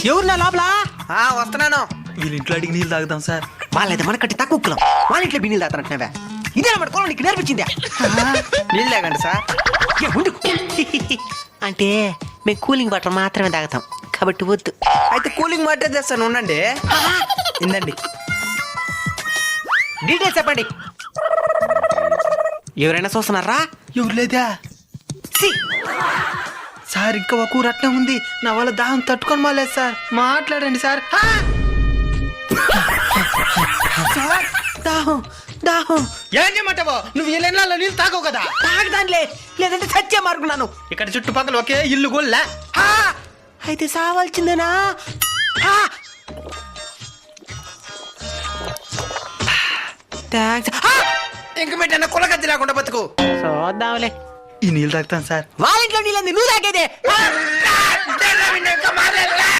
ఎవరు నా లోపల? వస్తున్నాను. వీళ్ళ ఇంట్లో అడిగి నీళ్ళు తాగుదాం సార్. వాళ్ళైతే మనకట్టి తక్కువ కులం, వాళ్ళ ఇంట్లో బిన్నీళ్ళు తాగుతానంటున్నావే. ఇదే మన కులం నీకు నేర్పించిందే. నీళ్ళు తాగండి సార్. ముందు అంటే మేము కూలింగ్ వాటర్ మాత్రమే తాగుతాం కాబట్టి వద్దు. అయితే కూలింగ్ వాటర్ తెస్తాను, ఉండండి. ఇందండి. డీటెయిల్స్ చెప్పండి. ఎవరైనా చూస్తున్నారా? ఎవరు లేదా సార్? ఇంకా ఒక ఊరు అట్నే ఉంది. నా వాళ్ళ దాహం తట్టుకొని మాలేదు సార్. మాట్లాడండి సార్. సార్ దాహం దాహం. ఏం చేయమంటావో? నువ్వు వీళ్ళ ఇళ్ళలో నీళ్ళు తాగవు కదా. తాగదానిలే, లేదంటే సత్య మార్కున్నాను. ఇక్కడ చుట్టుపక్కల ఒకే ఇల్లు గోల్లా. అయితే సావాల్సిందేనా? థ్యాంక్స్. ఇంక పెట్టిన కులగద్ది లేకుండా బతుకు. చూద్దాంలే. ఈ నీళ్ళు తాగుతాను సార్. వాళ్ళ ఇంట్లో నీళ్ళంది నువ్వు తాగేదే.